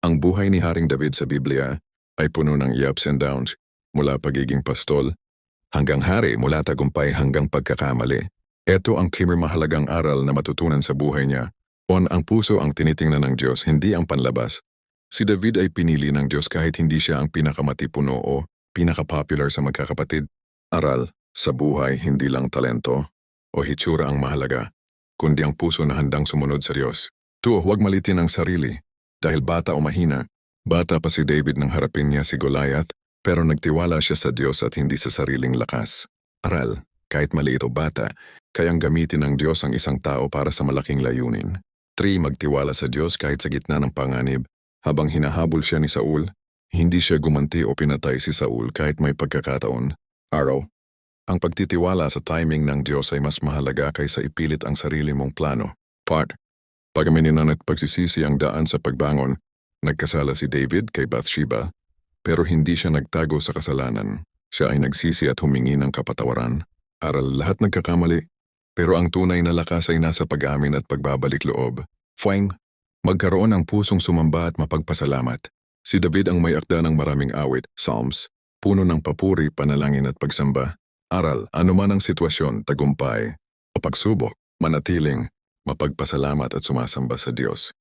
Ang buhay ni Haring David sa Biblia ay puno ng ups and downs, mula pagiging pastol hanggang hari, mula tagumpay hanggang pagkakamali. Ito ang mahalagang aral na matutunan sa buhay niya. Ang puso ang tinitingnan ng Diyos, hindi ang panlabas. Si David ay pinili ng Diyos kahit hindi siya ang pinakamatipuno o pinaka-popular sa magkakapatid. Aral, sa buhay hindi lang talento o hitsura ang mahalaga, kundi ang puso na handang sumunod sa Diyos. 2. Huwag malitin ang sarili. Dahil bata o mahina, bata pa si David nang harapin niya si Goliath, pero nagtiwala siya sa Diyos at hindi sa sariling lakas. Aral, kahit maliit o bata, kayang gamitin ng Diyos ang isang tao para sa malaking layunin. 3. Magtiwala sa Diyos kahit sa gitna ng panganib. Habang hinahabol siya ni Saul, hindi siya gumanti o pinatay si Saul kahit may pagkakataon. Araw, ang pagtitiwala sa timing ng Diyos ay mas mahalaga kaysa ipilit ang sarili mong plano. Part, pagkaminin na nagpagsisisi ang daan sa pagbangon, nagkasala si David kay Bathsheba, pero hindi siya nagtago sa kasalanan. Siya ay nagsisi at humingi ng kapatawaran. Aral, lahat nagkakamali, pero ang tunay na lakas ay nasa pag-amin at pagbabalik loob. Fine, magkaroon ng pusong sumamba at mapagpasalamat. Si David ang may akda ng maraming awit, Psalms, puno ng papuri, panalangin at pagsamba. Aral, anuman ang sitwasyon, tagumpay o pagsubok, manatiling, mapagpasalamat at sumasamba sa Diyos.